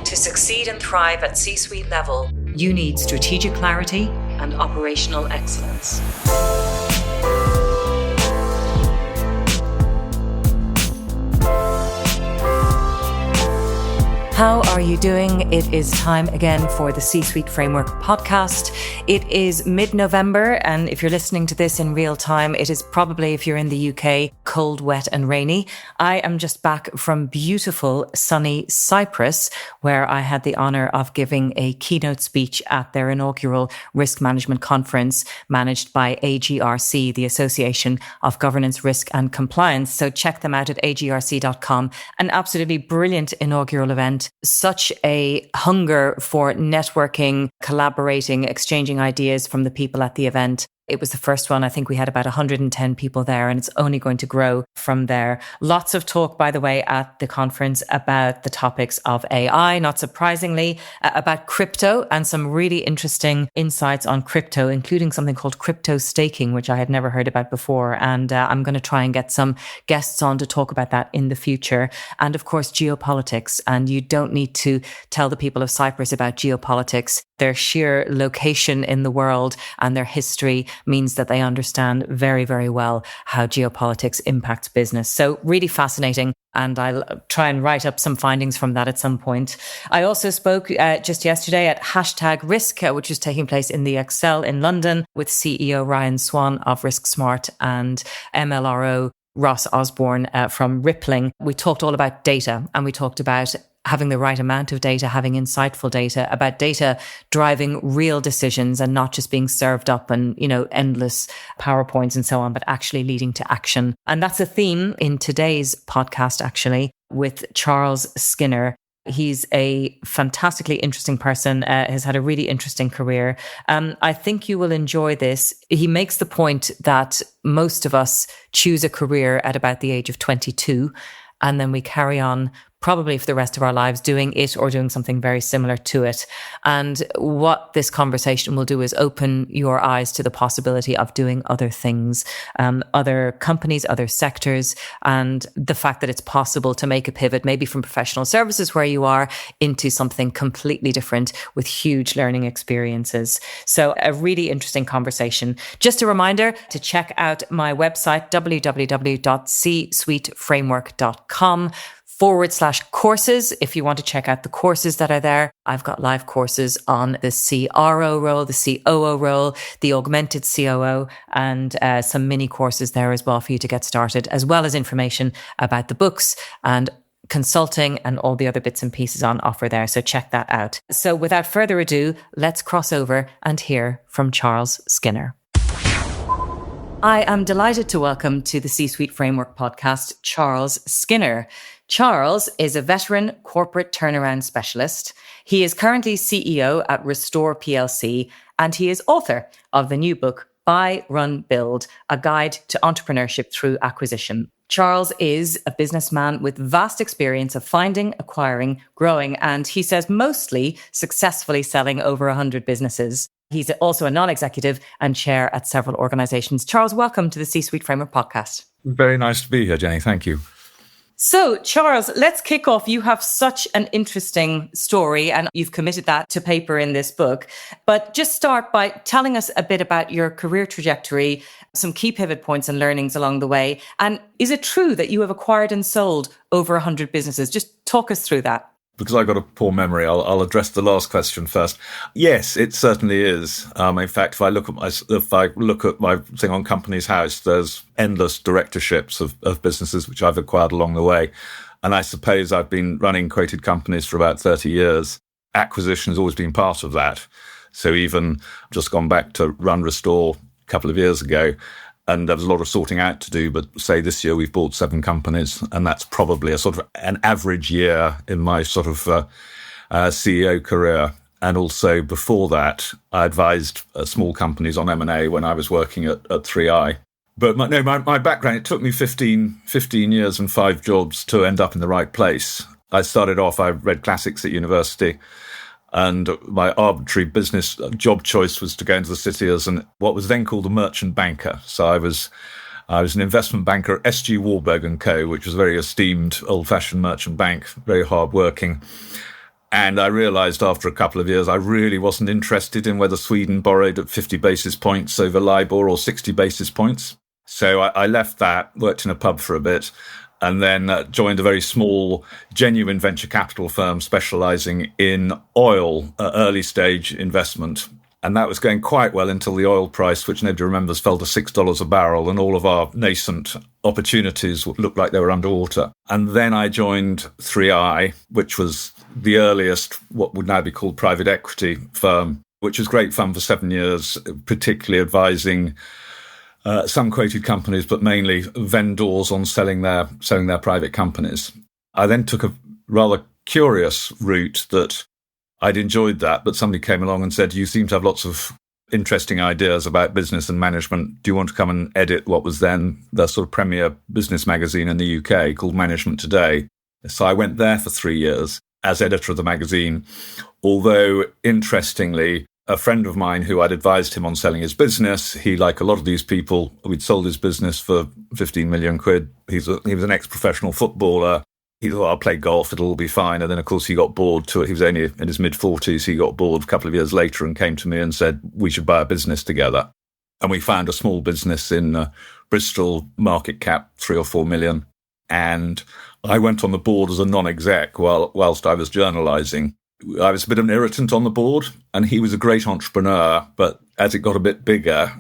To succeed and thrive at C-suite level, you need strategic clarity and operational excellence. How are you doing? It is time again for the C-Suite Framework podcast. It is mid-November, and if you're listening to this in real time, it is probably, if you're in the UK, cold, wet and rainy. I am just back from beautiful, sunny Cyprus, where I had the honour of giving a keynote speech at their inaugural risk management conference managed by AGRC, the Association of Governance, Risk and Compliance. So check them out at agrc.com. An absolutely brilliant inaugural event. Such a hunger for networking, collaborating, exchanging ideas from the people at the event. It was the first one. I think we had about 110 people there, and it's only going to grow from there. Lots of talk, by the way, at the conference about the topics of AI, not surprisingly, about crypto and some really interesting insights on crypto, including something called crypto staking, which I had never heard about before. And I'm going to try and get some guests on to talk about that in the future. And of course, geopolitics. And you don't need to tell the people of Cyprus about geopolitics. Their sheer location in the world and their history means that they understand very, very well how geopolitics impacts business. So really fascinating. And I'll try and write up some findings from that at some point. I also spoke just yesterday at #Risk, which is taking place in the Excel in London with CEO Ryan Swan of Risk Smart and MLRO Ross Osborne from Rippling. We talked all about data, and we talked about having the right amount of data, having insightful data, about data driving real decisions and not just being served up and, endless PowerPoints and so on, but actually leading to action. And that's a theme in today's podcast, actually, with Charles Skinner. He's a fantastically interesting person, has had a really interesting career. I think you will enjoy this. He makes the point that most of us choose a career at about the age of 22, and then we carry on probably for the rest of our lives doing it or doing something very similar to it. And what this conversation will do is open your eyes to the possibility of doing other things, other companies, other sectors, and the fact that it's possible to make a pivot, maybe from professional services where you are into something completely different with huge learning experiences. So a really interesting conversation. Just a reminder to check out my website, www.csuiteframework.com/courses. If you want to check out the courses that are there, I've got live courses on the CRO role, the COO role, the augmented COO, and some mini courses there as well for you to get started, as well as information about the books and consulting and all the other bits and pieces on offer there. So check that out. So without further ado, let's cross over and hear from Charles Skinner. I am delighted to welcome to the C-Suite Framework podcast, Charles Skinner. Charles is a veteran corporate turnaround specialist. He is currently CEO at Restore PLC, and he is author of the new book, Buy, Run, Build, A Guide to Entrepreneurship Through Acquisition. Charles is a businessman with vast experience of finding, acquiring, growing, and he says mostly successfully selling over 100 businesses. He's also a non-executive and chair at several organizations. Charles, welcome to the C-Suite Framework podcast. Very nice to be here, Jenny. Thank you. So, Charles, let's kick off. You have such an interesting story and you've committed that to paper in this book. But just start by telling us a bit about your career trajectory, some key pivot points and learnings along the way. And is it true that you have acquired and sold over 100 businesses? Just talk us through that. Because I've got a poor memory, I'll address the last question first. Yes, it certainly is. In fact, if I look at my thing on Companies House, there's endless directorships of businesses which I've acquired along the way. And I suppose I've been running quoted companies for about 30 years. Acquisition has always been part of that. So even just gone back to run Restore a couple of years ago, and there was a lot of sorting out to do, but say this year we've bought 7 companies, and that's probably a sort of an average year in my sort of CEO career. And also before that, I advised small companies on M&A when I was working at 3i. But my background, it took me 15 years and 5 jobs to end up in the right place. I started off, I read classics at university, and my arbitrary business job choice was to go into the city as what was then called a merchant banker. So I was an investment banker at SG Warburg & Co., which was a very esteemed old-fashioned merchant bank, very hard-working. And I realised after a couple of years, I really wasn't interested in whether Sweden borrowed at 50 basis points over LIBOR or 60 basis points. So I left that, worked in a pub for a bit, and then joined a very small, genuine venture capital firm specialising in oil, early stage investment. And that was going quite well until the oil price, which nobody remembers, fell to $6 a barrel, and all of our nascent opportunities looked like they were underwater. And then I joined 3i, which was the earliest, what would now be called private equity firm, which was great fun for 7 years, particularly advising some quoted companies, but mainly vendors on selling their private companies. I then took a rather curious route that I'd enjoyed that, but somebody came along and said, you seem to have lots of interesting ideas about business and management. Do you want to come and edit what was then the sort of premier business magazine in the UK called Management Today? So I went there for 3 years as editor of the magazine, although interestingly, a friend of mine who I'd advised him on selling his business, he, like a lot of these people, we'd sold his business for 15 million quid. He was an ex-professional footballer. He thought, I'll play golf, it'll all be fine. And then, of course, he got bored. He was only in his mid-40s. He got bored a couple of years later and came to me and said, we should buy a business together. And we found a small business in Bristol, market cap 3 or 4 million. And I went on the board as a non-exec whilst I was journalising. I was a bit of an irritant on the board, and he was a great entrepreneur. But as it got a bit bigger,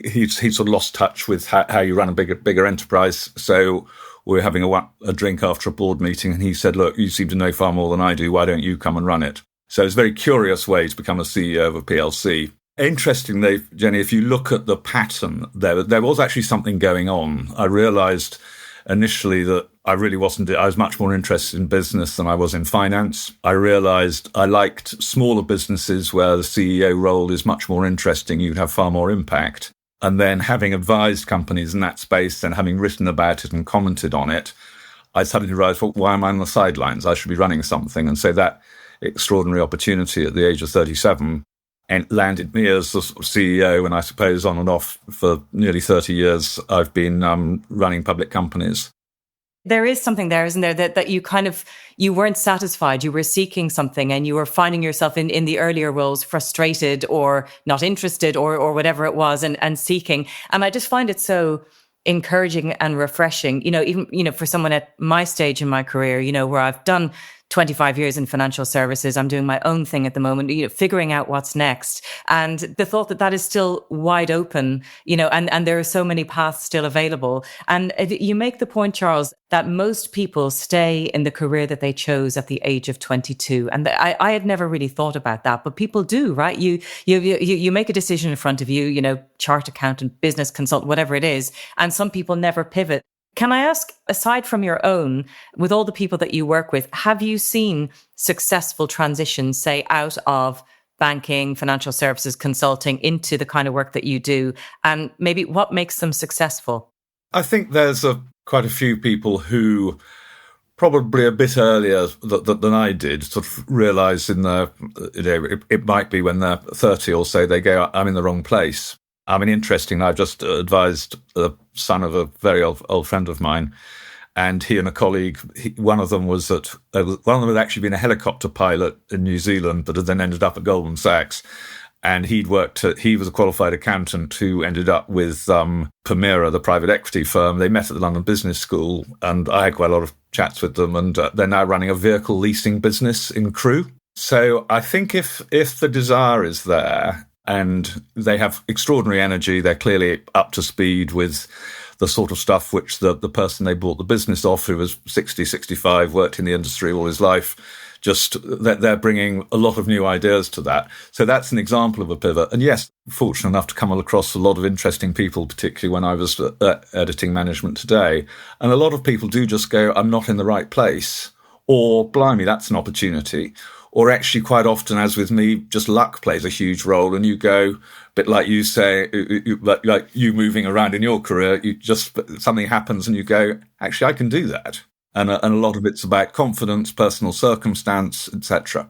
he sort of lost touch with how you run a bigger enterprise. So we were having a drink after a board meeting, and he said, look, you seem to know far more than I do. Why don't you come and run it? So it's a very curious way to become a CEO of a PLC. Interestingly, Jenny, if you look at the pattern, there was actually something going on. I realised initially that I was much more interested in business than I was in finance. I realised I liked smaller businesses where the CEO role is much more interesting. You'd have far more impact. And then having advised companies in that space and having written about it and commented on it, I suddenly realised, well, why am I on the sidelines? I should be running something. And so that extraordinary opportunity at the age of 37 and landed me as the CEO. And I suppose on and off for nearly 30 years, I've been running public companies. There is something there, isn't there, that you weren't satisfied. You were seeking something, and you were finding yourself in the earlier roles frustrated or not interested or whatever it was, and seeking. And I just find it so encouraging and refreshing, even, for someone at my stage in my career, where I've done 25 years in financial services. I'm doing my own thing at the moment, figuring out what's next. And the thought that is still wide open, and there are so many paths still available. And you make the point, Charles, that most people stay in the career that they chose at the age of 22. And I had never really thought about that, but people do, right? You make a decision in front of you, chart accountant, business consultant, whatever it is. And some people never pivot. Can I ask, aside from your own, with all the people that you work with, have you seen successful transitions, say, out of banking, financial services, consulting into the kind of work that you do? And maybe what makes them successful? I think there's quite a few people who probably a bit earlier than I did sort of realise it might be when they're 30 or so, they go, I'm in the wrong place. I mean, interesting. I've just advised the son of a very old friend of mine, and he and a colleague, one of them had actually been a helicopter pilot in New Zealand, but had then ended up at Goldman Sachs. And he was a qualified accountant who ended up with Permira, the private equity firm. They met at the London Business School, and I had quite a lot of chats with them, and they're now running a vehicle leasing business in Crewe. So I think if the desire is there, and they have extraordinary energy, they're clearly up to speed with the sort of stuff which the person they bought the business off, who was 60, 65, worked in the industry all his life, just they're bringing a lot of new ideas to that. So that's an example of a pivot. And yes, fortunate enough to come across a lot of interesting people, particularly when I was editing Management Today. And a lot of people do just go, I'm not in the right place, or blimey, that's an opportunity. Or actually, quite often, as with me, just luck plays a huge role. And you go, a bit like you say, like you moving around in your career, something happens and you go, actually, I can do that. And a lot of it's about confidence, personal circumstance, etc.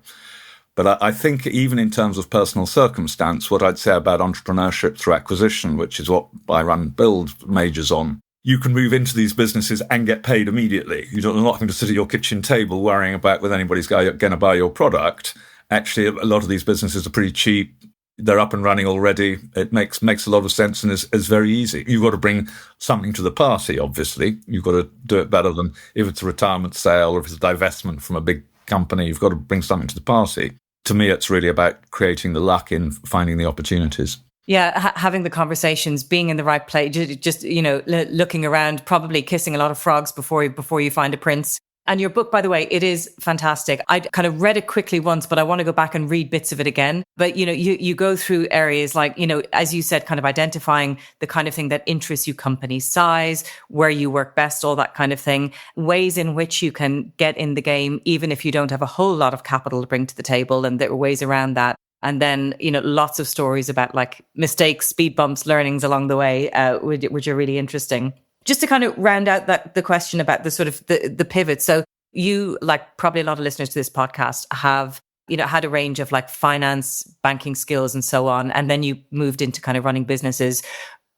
But I think even in terms of personal circumstance, what I'd say about entrepreneurship through acquisition, which is what I run build majors on, you can move into these businesses and get paid immediately. You're not having to sit at your kitchen table worrying about whether anybody's going to buy your product. Actually, a lot of these businesses are pretty cheap. They're up and running already. It makes a lot of sense and is very easy. You've got to bring something to the party, obviously. You've got to do it better than if it's a retirement sale or if it's a divestment from a big company. You've got to bring something to the party. To me, it's really about creating the luck in finding the opportunities. Yeah, having the conversations, being in the right place, just looking around, probably kissing a lot of frogs before you find a prince. And your book, by the way, it is fantastic. I kind of read it quickly once, but I want to go back and read bits of it again. But, you go through areas like, as you said, kind of identifying the kind of thing that interests you, company size, where you work best, all that kind of thing, ways in which you can get in the game, even if you don't have a whole lot of capital to bring to the table. And there are ways around that. And then, lots of stories about like mistakes, speed bumps, learnings along the way, which are really interesting. Just to kind of round out the question about the sort of the pivot. So you, like probably a lot of listeners to this podcast, have, had a range of like finance, banking skills and so on. And then you moved into kind of running businesses.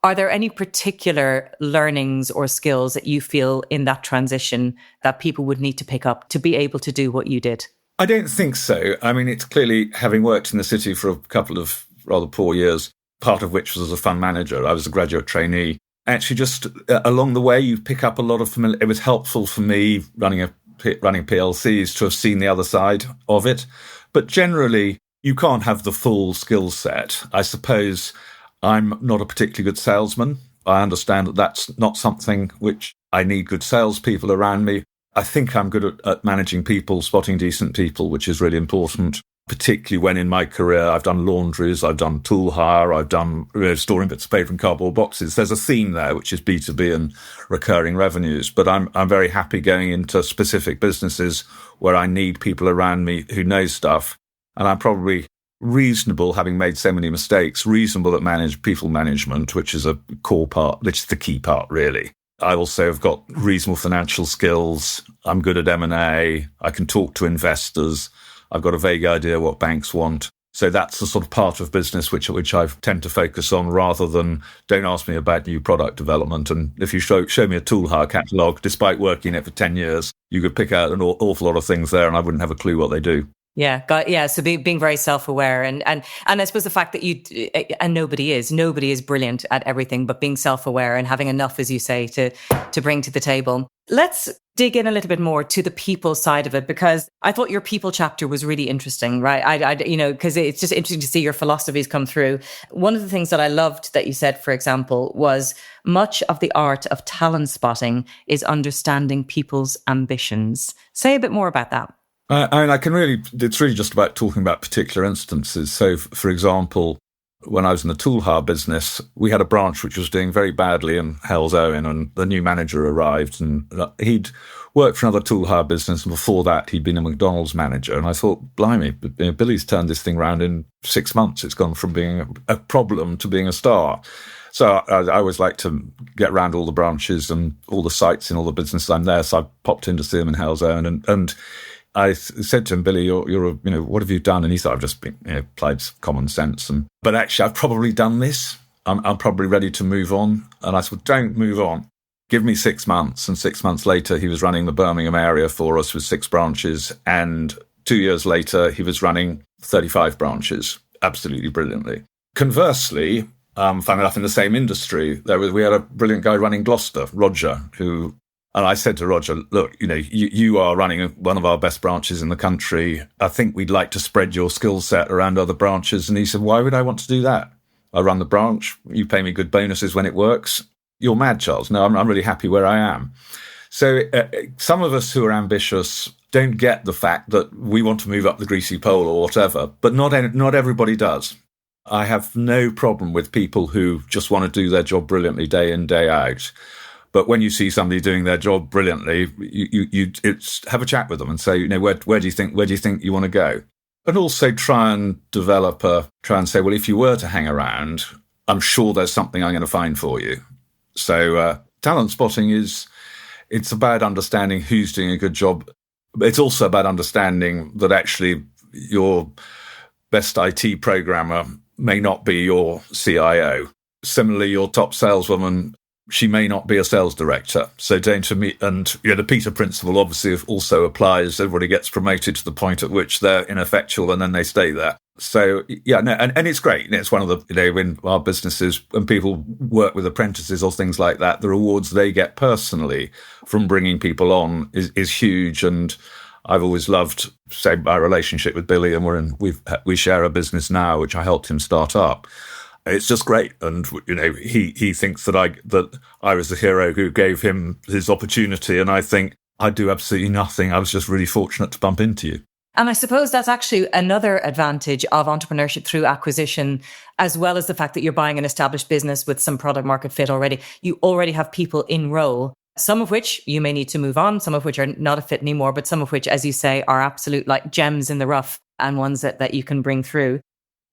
Are there any particular learnings or skills that you feel in that transition that people would need to pick up to be able to do what you did? I don't think so. I mean, it's clearly, having worked in the city for a couple of rather poor years, part of which was as a fund manager. I was a graduate trainee. Actually, just along the way, you pick up a lot of familiar. It was helpful for me running PLCs to have seen the other side of it. But generally, you can't have the full skill set. I suppose I'm not a particularly good salesman. I understand that that's not something which I need good salespeople around me. I think I'm good at managing people, spotting decent people, which is really important, particularly when in my career I've done laundries, I've done tool hire, I've done storing bits of paper in cardboard boxes. There's a theme there, which is B2B and recurring revenues. But I'm very happy going into specific businesses where I need people around me who know stuff. And I'm probably reasonable, having made so many mistakes, reasonable at people management, which is a core part, which is the key part, really. I also have got reasonable financial skills. I'm good at M&A. I can talk to investors. I've got a vague idea what banks want. So that's the sort of part of business which I tend to focus on, rather than don't ask me about new product development. And if you show me a tool hire catalogue, despite working it for 10 years, you could pick out an awful lot of things there and I wouldn't have a clue what they do. Yeah. So being very self-aware and I suppose the fact that and nobody is brilliant at everything, but being self-aware and having enough, as you say, to bring to the table. Let's dig in a little bit more to the people side of it, because I thought your people chapter was really interesting, right? Because it's just interesting to see your philosophies come through. One of the things that I loved that you said, for example, was much of the art of talent spotting is understanding people's ambitions. Say a bit more about that. It's really just about talking about particular instances. So, for example, when I was in the tool hire business, we had a branch which was doing very badly in Hell's Owen, and the new manager arrived, and he'd worked for another tool hire business, and before that he'd been a McDonald's manager. And I thought, blimey, Billy's turned this thing around in 6 months. It's gone from being a problem to being a star. So I always like to get around all the branches and all the sites in all the businesses I'm there. So I popped in to see him in Hell's Owen, and I said to him, Billy, you're what have you done? And he said, I've just been, applied common sense. But actually, I've probably done this. I'm probably ready to move on. And I said, don't move on. Give me 6 months. And 6 months later, he was running the Birmingham area for us with 6 branches. And 2 years later, he was running 35 branches, absolutely brilliantly. Conversely, funny enough, in the same industry, we had a brilliant guy running Gloucester, Roger, and I said to Roger, look, you are running one of our best branches in the country. I think we'd like to spread your skill set around other branches. And he said, why would I want to do that? I run the branch. You pay me good bonuses when it works. You're mad, Charles. No, I'm really happy where I am. So some of us who are ambitious don't get the fact that we want to move up the greasy pole or whatever, but not everybody does. I have no problem with people who just want to do their job brilliantly day in, day out. But when you see somebody doing their job brilliantly, you have a chat with them and say, where do you think you want to go? And also try and say, well, if you were to hang around, I'm sure there's something I'm going to find for you. So talent spotting it's about understanding who's doing a good job. But it's also about understanding that actually your best IT programmer may not be your CIO. Similarly, your top saleswoman she may not be a sales director. So don't to me, and the Peter principle obviously also applies. Everybody gets promoted to the point at which they're ineffectual and then they stay there. So and it's great. It's one of the, in our businesses, when people work with apprentices or things like that, the rewards they get personally from bringing people on is huge. And I've always loved, say, my relationship with Billy, and we share a business now, which I helped him start up. It's just great. And, he thinks that I was the hero who gave him his opportunity. And I think I do absolutely nothing. I was just really fortunate to bump into you. And I suppose that's actually another advantage of entrepreneurship through acquisition, as well as the fact that you're buying an established business with some product market fit already. You already have people in role, some of which you may need to move on, some of which are not a fit anymore, but some of which, as you say, are absolute like gems in the rough and ones that you can bring through.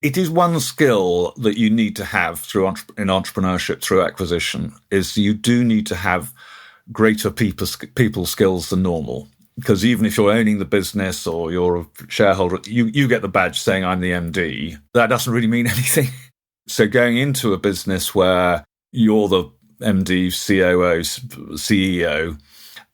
It is one skill that you need to have in entrepreneurship through acquisition, is you do need to have greater people skills than normal. Because even if you're owning the business or you're a shareholder, you get the badge saying I'm the MD. That doesn't really mean anything. So going into a business where you're the MD, COO, CEO,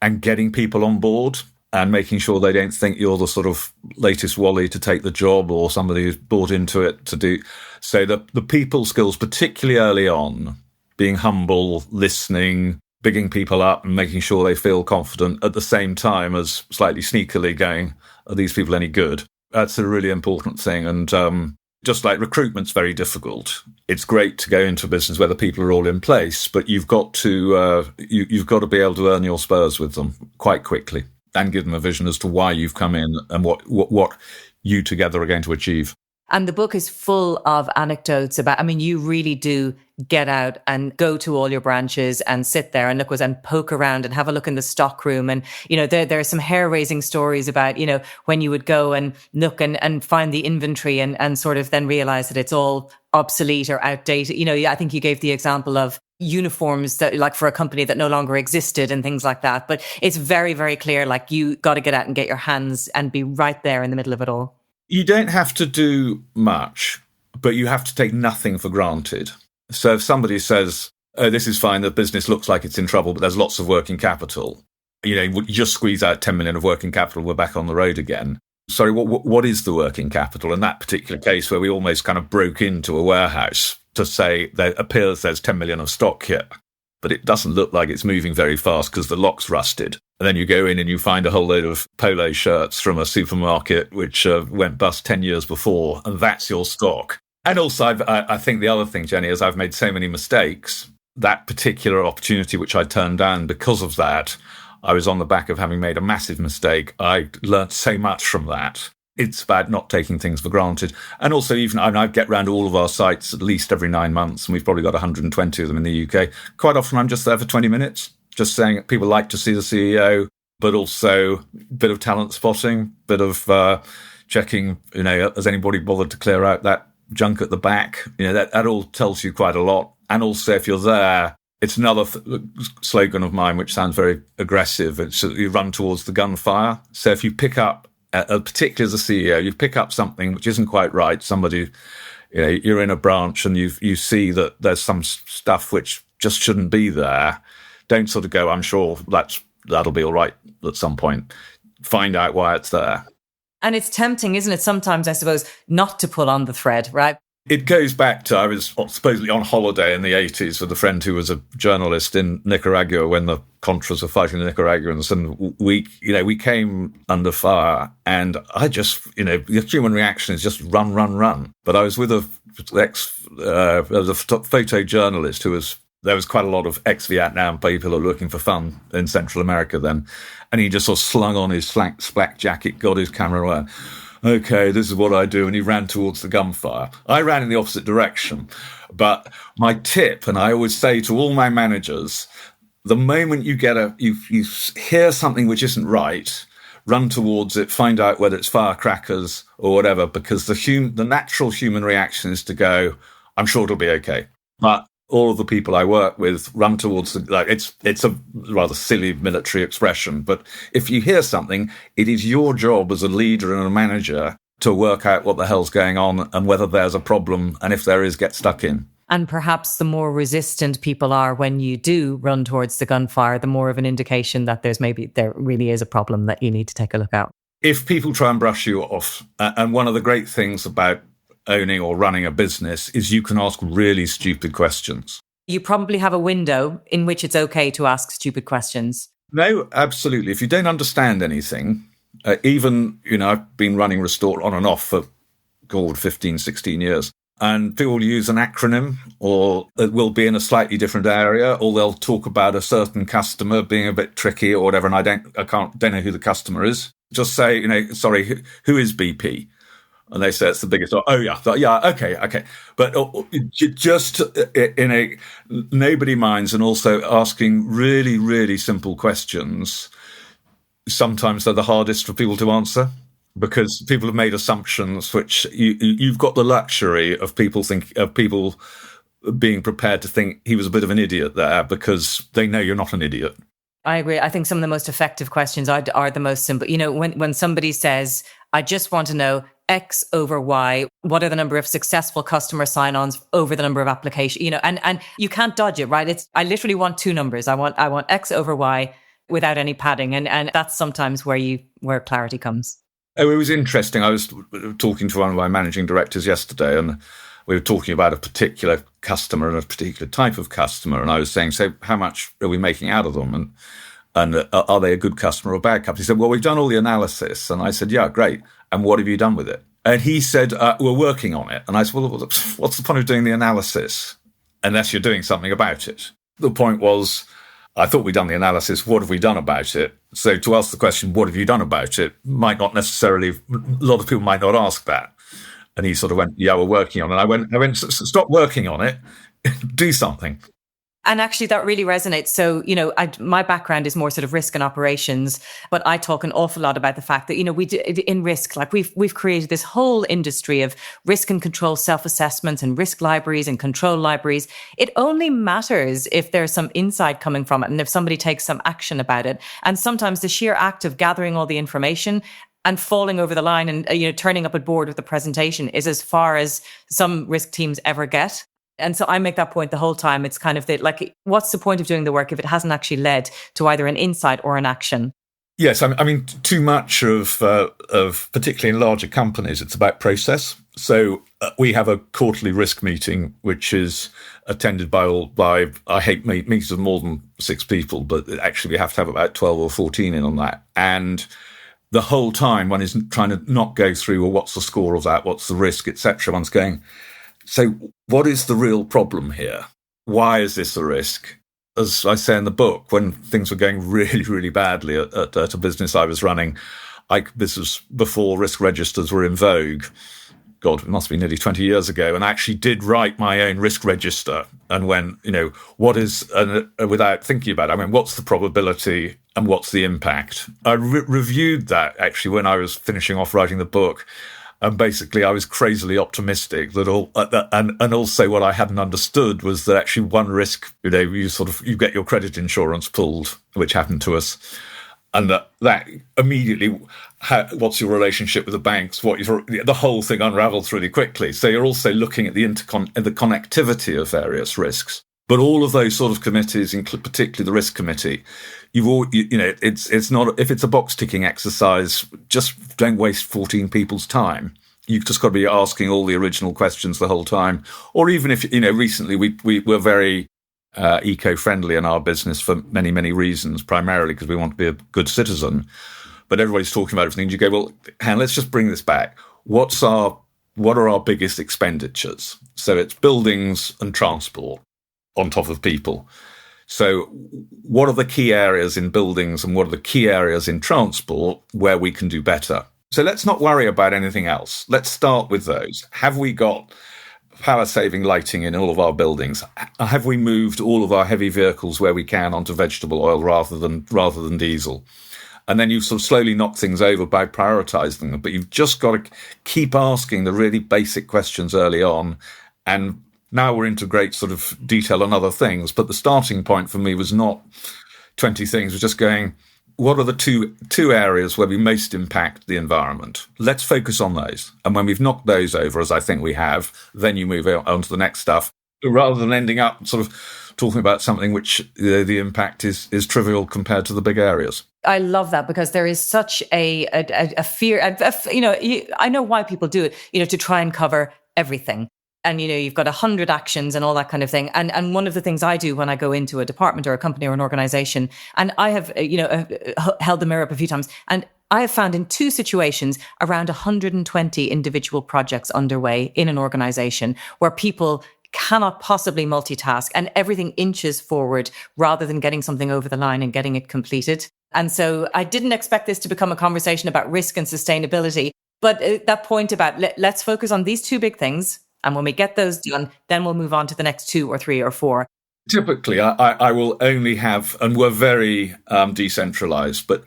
and getting people on board and making sure they don't think you're the sort of latest Wally to take the job or somebody who's bought into it to do. So the people skills, particularly early on, being humble, listening, bigging people up and making sure they feel confident at the same time as slightly sneakily going, are these people any good? That's a really important thing. And just like recruitment's very difficult. It's great to go into a business where the people are all in place, but you've got to you've got to be able to earn your spurs with them quite quickly and give them a vision as to why you've come in and what you together are going to achieve. And the book is full of anecdotes about, you really do get out and go to all your branches and sit there and and poke around and have a look in the stock room. And, there are some hair raising stories about, when you would go and look and find the inventory and sort of then realize that it's all obsolete or outdated. I think you gave the example of uniforms that like for a company that no longer existed and things like that. But it's very, very clear, like you got to get out and get your hands and be right there in the middle of it all. You don't have to do much, but you have to take nothing for granted. So if somebody says, oh, this is fine, the business looks like it's in trouble, but there's lots of working capital, you just squeeze out 10 million of working capital, we're back on the road again. Sorry, what is the working capital? In that particular case where we almost kind of broke into a warehouse to say there appears there's 10 million of stock here, but it doesn't look like it's moving very fast because the lock's rusted. And then you go in and you find a whole load of polo shirts from a supermarket which went bust 10 years before, and that's your stock. And also, I think the other thing, Jenny, is I've made so many mistakes. That particular opportunity which I turned down because of that, I was on the back of having made a massive mistake. I learnt so much from that. It's about not taking things for granted. And also, I get round all of our sites at least every 9 months, and we've probably got 120 of them in the UK. Quite often I'm just there for 20 minutes. Just saying people like to see the CEO, but also a bit of talent spotting, bit of checking, has anybody bothered to clear out that junk at the back? That all tells you quite a lot. And also if you're there, it's another slogan of mine, which sounds very aggressive. It's you run towards the gunfire. So if you pick up, particularly as a CEO, you pick up something which isn't quite right, somebody, you're in a branch and you see that there's some stuff which just shouldn't be there. Don't sort of go, I'm sure that'll be all right at some point. Find out why it's there. And it's tempting, isn't it, sometimes, I suppose, not to pull on the thread, right? It goes back to, I was supposedly on holiday in the 80s with a friend who was a journalist in Nicaragua when the Contras were fighting the Nicaraguans. And we came under fire. And I just, the human reaction is just run, run, run. But I was with a photojournalist there was quite a lot of ex-Vietnam people who were looking for fun in Central America then. And he just sort of slung on his slack jacket, got his camera and went, okay, this is what I do. And he ran towards the gunfire. I ran in the opposite direction. But my tip, and I always say to all my managers, the moment you hear something which isn't right, run towards it, find out whether it's firecrackers or whatever, because the natural human reaction is to go, I'm sure it'll be okay. But all of the people I work with run towards it's a rather silly military expression, but if you hear something, it is your job as a leader and a manager to work out what the hell's going on and whether there's a problem, and if there is, get stuck in. And perhaps the more resistant people are when you do run towards the gunfire, the more of an indication that there really is a problem that you need to take a look at. If people try and brush you off, and one of the great things about owning or running a business is you can ask really stupid questions. You probably have a window in which it's okay to ask stupid questions. No, absolutely. If you don't understand anything, even, I've been running Restore on and off for 15, 16 years. And people use an acronym, or it will be in a slightly different area, or they'll talk about a certain customer being a bit tricky or whatever. And I don't know who the customer is. Just say, sorry, who is BP? And they say it's the biggest. Oh yeah, okay. But just nobody minds, and also asking really, really simple questions. Sometimes they're the hardest for people to answer, because people have made assumptions which you've got the luxury of people being prepared to think he was a bit of an idiot there, because they know you're not an idiot. I agree. I think some of the most effective questions are the most simple. When somebody says, I just want to know X over Y, what are the number of successful customer sign-ons over the number of applications, and you can't dodge it, right? I literally want two numbers. I want X over Y without any padding. And that's sometimes where clarity comes. Oh, it was interesting. I was talking to one of my managing directors yesterday, and we were talking about a particular customer and a particular type of customer. And I was saying, so how much are we making out of them? And are they a good customer or a bad customer? He said, well, we've done all the analysis. And I said, yeah, great. And what have you done with it? And he said, we're working on it. And I said, well, what's the point of doing the analysis unless you're doing something about it? The point was, I thought we'd done the analysis. What have we done about it? So to ask the question, what have you done about it, might not necessarily, a lot of people might not ask that. And he sort of went, yeah, we're working on it. I went, stop working on it, do something. And actually, that really resonates. So, my background is more sort of risk and operations, but I talk an awful lot about the fact that, we do, in risk, like we've created this whole industry of risk and control self-assessments and risk libraries and control libraries. It only matters if there's some insight coming from it and if somebody takes some action about it. And sometimes the sheer act of gathering all the information and falling over the line and, turning up at board with the presentation is as far as some risk teams ever get. And so I make that point the whole time. It's kind of what's the point of doing the work if it hasn't actually led to either an insight or an action? Yes, I mean, too much of particularly in larger companies, it's about process. So we have a quarterly risk meeting, which is attended by I hate meetings of more than 6 people, but actually we have to have about 12 or 14 in on that. And the whole time one is trying to not go through, well, what's the score of that? What's the risk, etc. One's going, so what is the real problem here? Why is this a risk? As I say in the book, when things were going really, really badly at a business I was running, this was before risk registers were in vogue. God, it must be nearly 20 years ago. And I actually did write my own risk register. And when, what is, without thinking about it, what's the probability and what's the impact? I reviewed that actually when I was finishing off writing the book. And basically, I was crazily optimistic that and also what I hadn't understood was that actually one risk, you get your credit insurance pulled, which happened to us, and that immediately, what's your relationship with the banks? The whole thing unravels really quickly. So you're also looking at the connectivity of various risks. But all of those sort of committees, particularly the risk committee, it's not, if it's a box ticking exercise, just don't waste 14 people's time. You've just got to be asking all the original questions the whole time. Or even if, recently we were very eco-friendly in our business for many, many reasons, primarily because we want to be a good citizen. But everybody's talking about everything. You go, well, Han, let's just bring this back. What are our biggest expenditures? So it's buildings and transport on top of people. So what are the key areas in buildings and what are the key areas in transport where we can do better? So let's not worry about anything else. Let's start with those. Have we got power-saving lighting in all of our buildings? Have we moved all of our heavy vehicles where we can onto vegetable oil rather than diesel? And then you sort of slowly knock things over by prioritizing them. But you've just got to keep asking the really basic questions early on. And now we're into great sort of detail on other things. But the starting point for me was not 20 things. We're just going, what are the two areas where we most impact the environment? Let's focus on those. And when we've knocked those over, as I think we have, then you move on to the next stuff. rather than ending up sort of talking about something which the impact is trivial compared to the big areas. I love that, because there is such a fear. I know why people do it, to try and cover everything. And, you've got 100 actions and all that kind of thing. And one of the things I do when I go into a department or a company or an organization, and I have, held the mirror up a few times, and I have found in 2 situations around 120 individual projects underway in an organization where people cannot possibly multitask and everything inches forward rather than getting something over the line and getting it completed. And so I didn't expect this to become a conversation about risk and sustainability, but that point about let's focus on these 2 big things. And when we get those done, then we'll move on to the next 2 or 3 or 4. Typically, I will only have, and we're very decentralized, but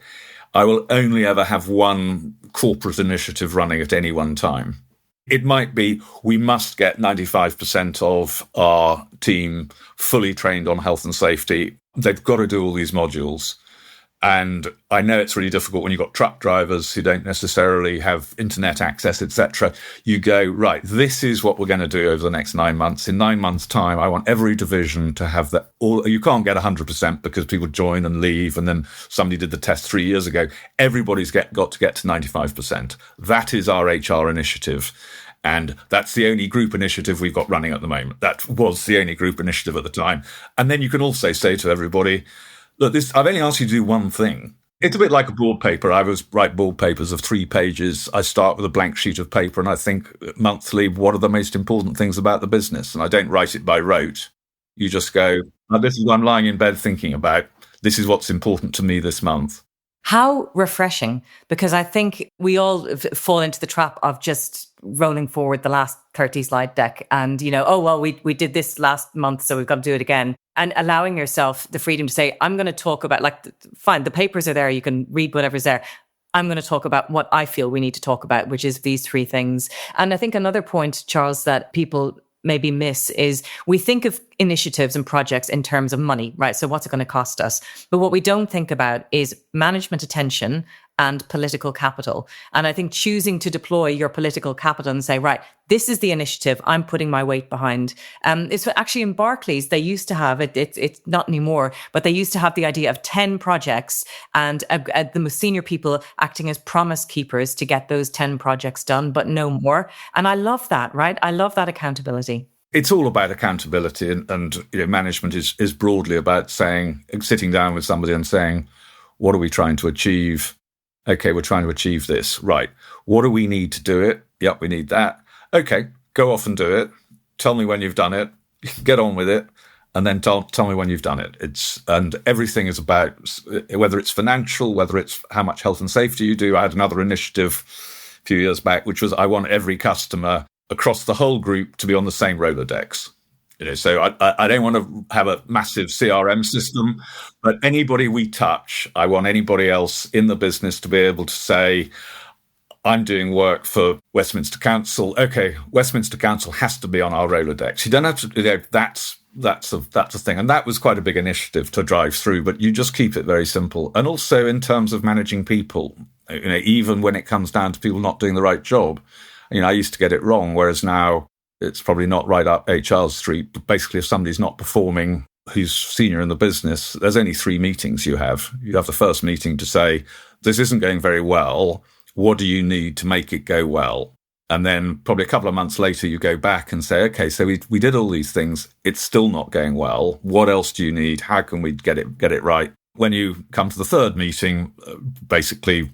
I will only ever have one corporate initiative running at any one time. It might be we must get 95% of our team fully trained on health and safety. They've got to do all these modules. And I know it's really difficult when you've got truck drivers who don't necessarily have internet access, etc. You go, right, this is what we're going to do over the next 9 months. In 9 months' time, I want every division to have that. You can't get 100% because people join and leave, and then somebody did the test 3 years ago. Everybody's got to get to 95%. That is our HR initiative. And that's the only group initiative we've got running at the moment. That was the only group initiative at the time. And then you can also say to everybody, look, I've only asked you to do one thing. It's a bit like a board paper. I always write board papers of 3 pages. I start with a blank sheet of paper and I think monthly, what are the most important things about the business? And I don't write it by rote. You just go, this is what I'm lying in bed thinking about. This is what's important to me this month. How refreshing, because I think we all fall into the trap of just rolling forward the last 30 slide deck and, we did this last month, so we've got to do it again. And allowing yourself the freedom to say, I'm going to talk about, fine, the papers are there, you can read whatever's there. I'm going to talk about what I feel we need to talk about, which is these 3 things. And I think another point, Charles, that people maybe miss is we think of initiatives and projects in terms of money, right? So what's it going to cost us? But what we don't think about is management attention and political capital. And I think choosing to deploy your political capital and say, right, this is the initiative I'm putting my weight behind. It's actually in Barclays, they used to have it, it's not anymore, but they used to have the idea of 10 projects and the most senior people acting as promise keepers to get those 10 projects done, but no more. And I love that, right? I love that accountability. It's all about accountability, and management is broadly about sitting down with somebody and saying, what are we trying to achieve? Okay, we're trying to achieve this. Right. What do we need to do it? Yep, we need that. Okay, go off and do it. Tell me when you've done it. Get on with it. And then tell me when you've done it. And everything is about whether it's financial, whether it's how much health and safety you do. I had another initiative a few years back, which was I want every customer across the whole group to be on the same Rolodex. So I don't want to have a massive CRM system, but anybody we touch, I want anybody else in the business to be able to say, I'm doing work for Westminster Council. Okay, Westminster Council has to be on our Rolodex. You don't have to, that's a thing. And that was quite a big initiative to drive through, but you just keep it very simple. And also in terms of managing people, even when it comes down to people not doing the right job, I used to get it wrong, whereas now it's probably not right up HR's street. But basically, if somebody's not performing who's senior in the business, there's only 3 meetings you have. You have the first meeting to say, this isn't going very well. What do you need to make it go well? And then probably a couple of months later, you go back and say, okay, so we did all these things. It's still not going well. What else do you need? How can we get it right? When you come to the 3rd meeting, basically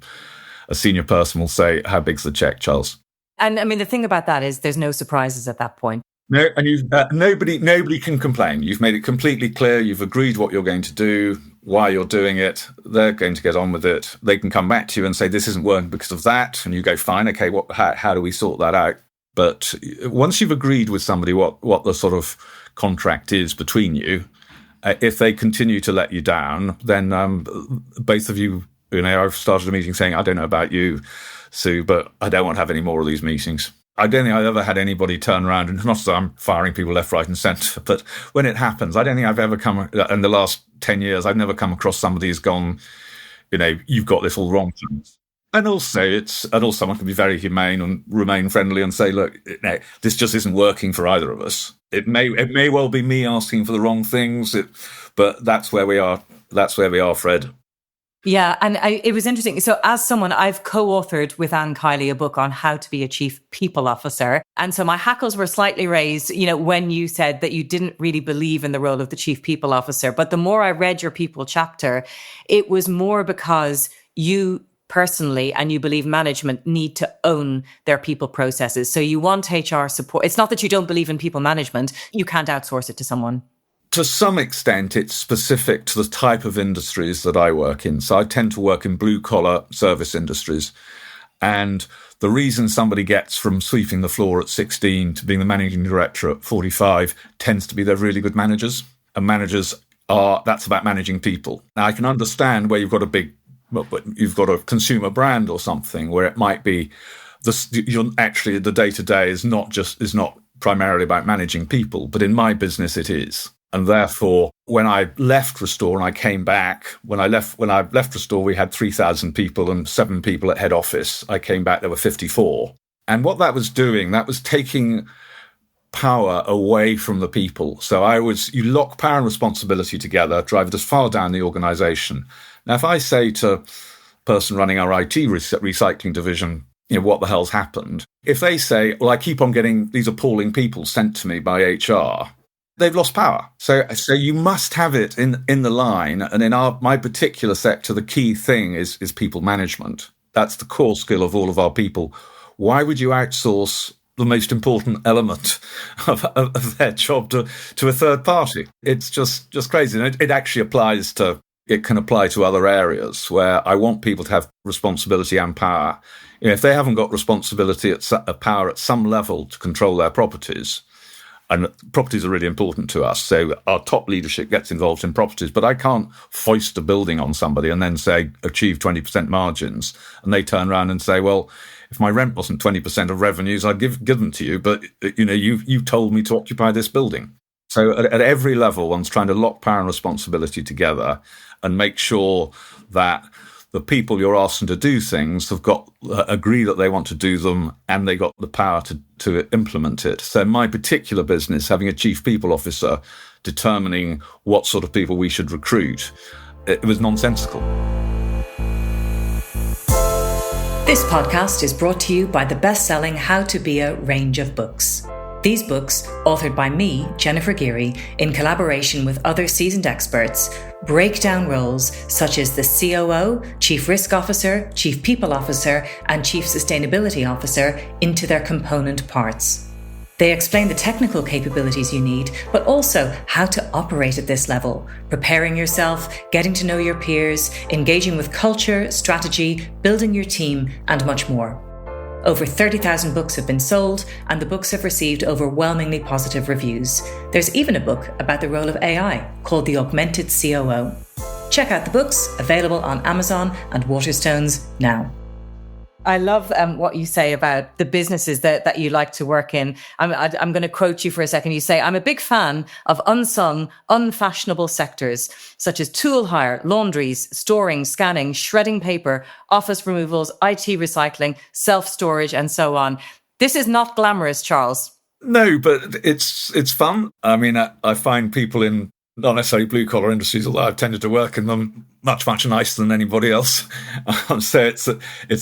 a senior person will say, how big's the check, Charles? And I mean, the thing about that is there's no surprises at that point. No, and nobody can complain. You've made it completely clear. You've agreed what you're going to do, why you're doing it. They're going to get on with it. They can come back to you and say, this isn't working because of that. And you go, fine, okay, how do we sort that out? But once you've agreed with somebody what the sort of contract is between you, if they continue to let you down, then both of you, I've started a meeting saying, I don't know about you, Sue, but I don't want to have any more of these meetings. I don't think I've ever had anybody turn around, and not that I'm firing people left, right and centre, but when it happens, I don't think I've ever come, in the last 10 years, I've never come across somebody who's gone, you've got this all wrong. And also someone can be very humane and remain friendly and say, look, no, this just isn't working for either of us. It may well be me asking for the wrong things, but that's where we are. That's where we are, Fred. Yeah, and it was interesting. So as someone, I've co-authored with Anne Kiley a book on how to be a chief people officer. And so my hackles were slightly raised, when you said that you didn't really believe in the role of the chief people officer. But the more I read your people chapter, it was more because you personally and you believe management need to own their people processes. So you want HR support. It's not that you don't believe in people management. You can't outsource it to someone. To some extent, it's specific to the type of industries that I work in. So I tend to work in blue-collar service industries. And the reason somebody gets from sweeping the floor at 16 to being the managing director at 45 tends to be they're really good managers. And that's about managing people. Now, I can understand where you've got a consumer brand or something where it might be the day-to-day is not primarily about managing people. But in my business, it is. And therefore, when I left Restore and I came back, when I left Restore, we had 3,000 people and 7 people at head office. I came back, there were 54. And what that was doing, that was taking power away from the people. So you lock power and responsibility together, drive it as far down the organization. Now, if I say to a person running our IT recycling division, what the hell's happened? If they say, well, I keep on getting these appalling people sent to me by HR, they've lost power. So you must have it in the line. And in my particular sector, the key thing is people management. That's the core skill of all of our people. Why would you outsource the most important element of their job to a third party? It's just crazy. And it actually can apply to other areas where I want people to have responsibility and power. If they haven't got responsibility power at some level to control their properties, and properties are really important to us. So our top leadership gets involved in properties, but I can't foist a building on somebody and then say, achieve 20% margins. And they turn around and say, well, if my rent wasn't 20% of revenues, I'd give them to you. But, you told me to occupy this building. So at every level, one's trying to lock power and responsibility together and make sure that the people you're asking to do things have agree that they want to do them and they got the power to implement it. So in my particular business, having a chief people officer determining what sort of people we should recruit, it was nonsensical. This podcast is brought to you by the best-selling How to Be A range of books. These books, authored by me, Jennifer Geary, in collaboration with other seasoned experts, break down roles such as the COO, Chief Risk Officer, Chief People Officer, and Chief Sustainability Officer into their component parts. They explain the technical capabilities you need, but also how to operate at this level, preparing yourself, getting to know your peers, engaging with culture, strategy, building your team, and much more. Over 30,000 books have been sold, and the books have received overwhelmingly positive reviews. There's even a book about the role of AI called The Augmented COO. Check out the books, available on Amazon and Waterstones now. I love what you say about the businesses that you like to work in. I'm going to quote you for a second. You say, I'm a big fan of unsung, unfashionable sectors, such as tool hire, laundries, storing, scanning, shredding paper, office removals, IT recycling, self-storage, and so on. This is not glamorous, Charles. No, but it's fun. I mean, I find people in not necessarily blue-collar industries, although I've tended to work in them, much nicer than anybody else. So it's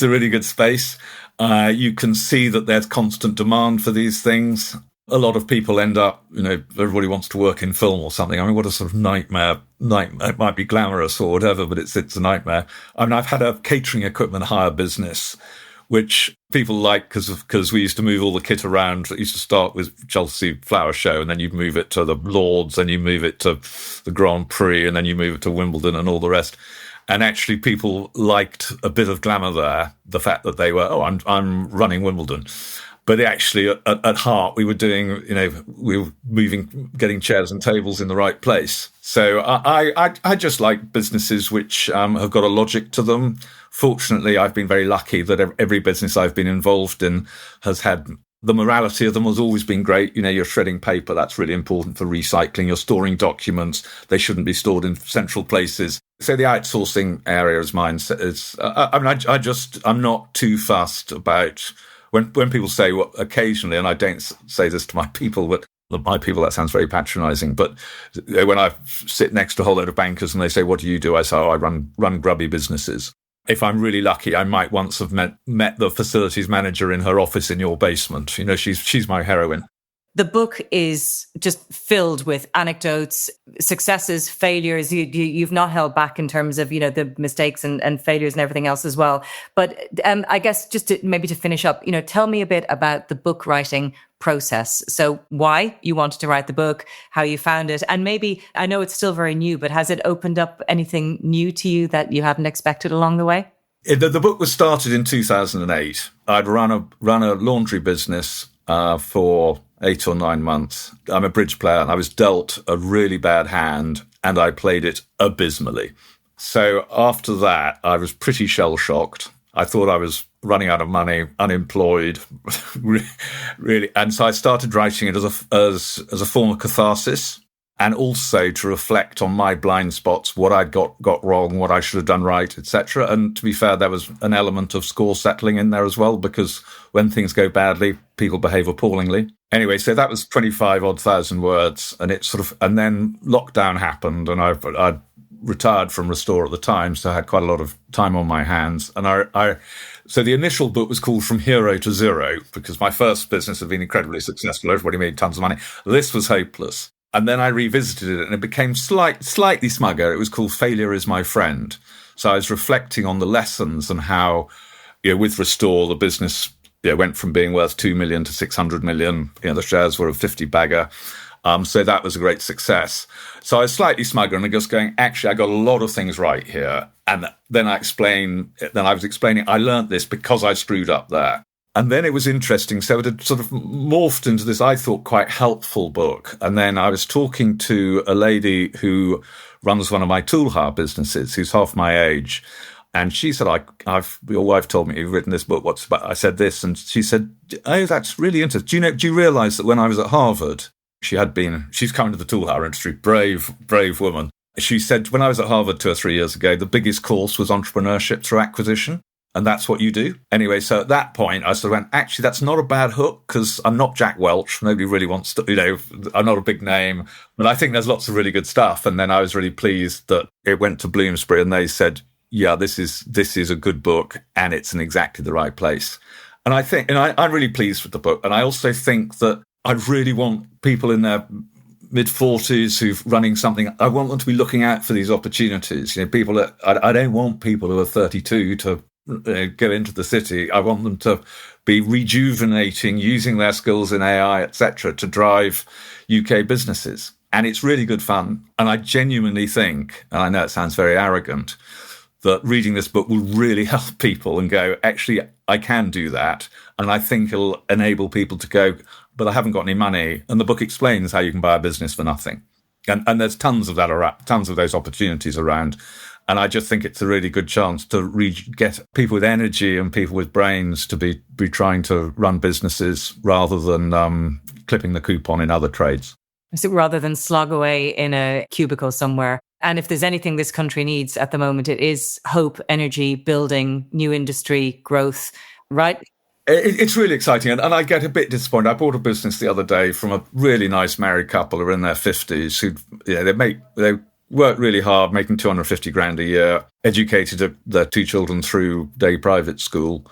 a really good space. You can see that there's constant demand for these things. A lot of people end up, everybody wants to work in film or something. I mean, what a sort of nightmare. It might be glamorous or whatever, but it's a nightmare. I mean, I've had a catering equipment hire business, which people like because we used to move all the kit around. It used to start with Chelsea Flower Show, and then you'd move it to the Lords, and you move it to the Grand Prix, and then you move it to Wimbledon and all the rest. And actually, people liked a bit of glamour there, the fact that they were, I'm running Wimbledon. But actually, at heart, we were doing, we were getting chairs and tables in the right place. So I just like businesses which have got a logic to them. Fortunately, I've been very lucky that every business I've been involved in has had the morality of them has always been great. You're shredding paper. That's really important for recycling. You're storing documents. They shouldn't be stored in central places. So the outsourcing area is mine. I'm not too fussed about when people say, well, occasionally, and I don't say this to my people, but my people, that sounds very patronizing. But when I sit next to a whole load of bankers and they say, what do you do? I say, I run grubby businesses. If I'm really lucky, I might once have met the facilities manager in her office in your basement. She's my heroine. The book is just filled with anecdotes, successes, failures. You've not held back in terms of, the mistakes and failures and everything else as well. But I guess just to finish up, tell me a bit about the book writing process. So why you wanted to write the book, how you found it, and maybe, I know it's still very new, but has it opened up anything new to you that you hadn't expected along the way? The book was started in 2008. I'd run a laundry business for 8 or 9 months. I'm a bridge player and I was dealt a really bad hand and I played it abysmally. So after that, I was pretty shell-shocked. I thought I was running out of money, unemployed, really. And so I started writing it as a form of catharsis and also to reflect on my blind spots, what I'd got wrong, what I should have done right, etc. And to be fair, there was an element of score settling in there as well, because when things go badly, people behave appallingly. Anyway, so that was 25,000 words, and and then lockdown happened, and I'd retired from Restore at the time, so I had quite a lot of time on my hands. And so the initial book was called From Hero to Zero, because my first business had been incredibly successful. Everybody made tons of money. This was hopeless. And then I revisited it and it became slightly smugger. It was called Failure is My Friend. So I was reflecting on the lessons and how, with Restore, the business went from being worth 2 million to 600 million. The shares were a 50 bagger. So that was a great success. So I was slightly smugger and just going, actually, I got a lot of things right here. And then I was explaining, I learned this because I screwed up there. And then it was interesting. So it had sort of morphed into this, I thought, quite helpful book. And then I was talking to a lady who runs one of my tool hire businesses, who's half my age. And she said, your wife told me you've written this book. What's about? I said this. And she said, oh, that's really interesting. Do you realize that when I was at Harvard, she's come into the tool hire industry, brave woman. She said, when I was at Harvard 2 or 3 years ago, the biggest course was entrepreneurship through acquisition. And that's what you do. Anyway, so at that point, I sort of went, actually, that's not a bad hook because I'm not Jack Welch. Nobody really wants to, I'm not a big name. But I think there's lots of really good stuff. And then I was really pleased that it went to Bloomsbury and they said, yeah, this is a good book and it's in exactly the right place. And I'm really pleased with the book. And I also think that I really want people in their mid-40s who've running something, I want them to be looking out for these opportunities. People that I don't want people who are 32 to go into the city. I want them to be rejuvenating, using their skills in AI, etc., to drive UK businesses. And it's really good fun. And I genuinely think, and I know it sounds very arrogant, that reading this book will really help people and go, actually, I can do that. And I think it'll enable people to go, but I haven't got any money. And the book explains how you can buy a business for nothing. And there's tons of that around, tons of those opportunities around. And I just think it's a really good chance to get people with energy and people with brains to be trying to run businesses rather than clipping the coupon in other trades. So rather than slog away in a cubicle somewhere. And if there's anything this country needs at the moment, it is hope, energy, building, new industry, growth, right? It's really exciting. And I get a bit disappointed. I bought a business the other day from a really nice married couple who are in their 50s who, they worked really hard, making 250 grand a year, educated their 2 children through day private school.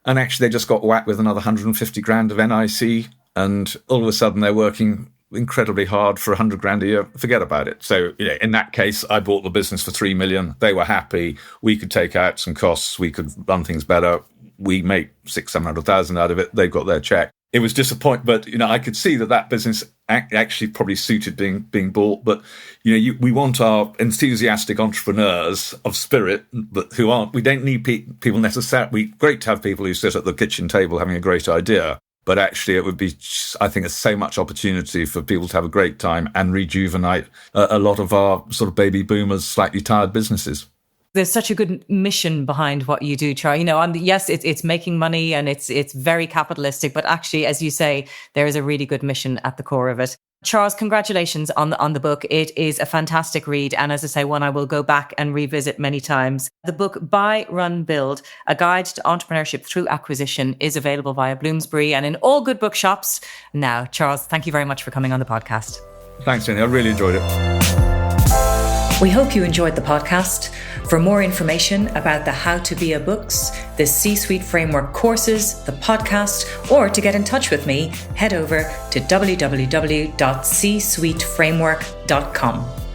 And actually they just got whacked with another 150 grand of NIC. And all of a sudden they're working incredibly hard for 100 grand a year. Forget about it. So, in that case, I bought the business for 3 million. They were happy. We could take out some costs. We could run things better. We make 600,000-700,000 out of it. They got their check. It was disappointing, but I could see that business actually probably suited being bought. But we want our enthusiastic entrepreneurs of spirit, but who aren't. We don't need people necessarily. Great to have people who sit at the kitchen table having a great idea, but actually it would be. I think there's so much opportunity for people to have a great time and rejuvenate a lot of our sort of baby boomers, slightly tired businesses. There's such a good mission behind what you do, Charlie. Yes, it's making money and it's very capitalistic, but actually, as you say, there is a really good mission at the core of it. Charles, congratulations on the book. It is a fantastic read. And as I say, one I will go back and revisit many times. The book Buy, Run, Build, A Guide to Entrepreneurship Through Acquisition is available via Bloomsbury and in all good bookshops. Now, Charles, thank you very much for coming on the podcast. Thanks, Jenny. I really enjoyed it. We hope you enjoyed the podcast. For more information about the How to Be a books, the C-Suite Framework courses, the podcast, or to get in touch with me, head over to www.csuiteframework.com.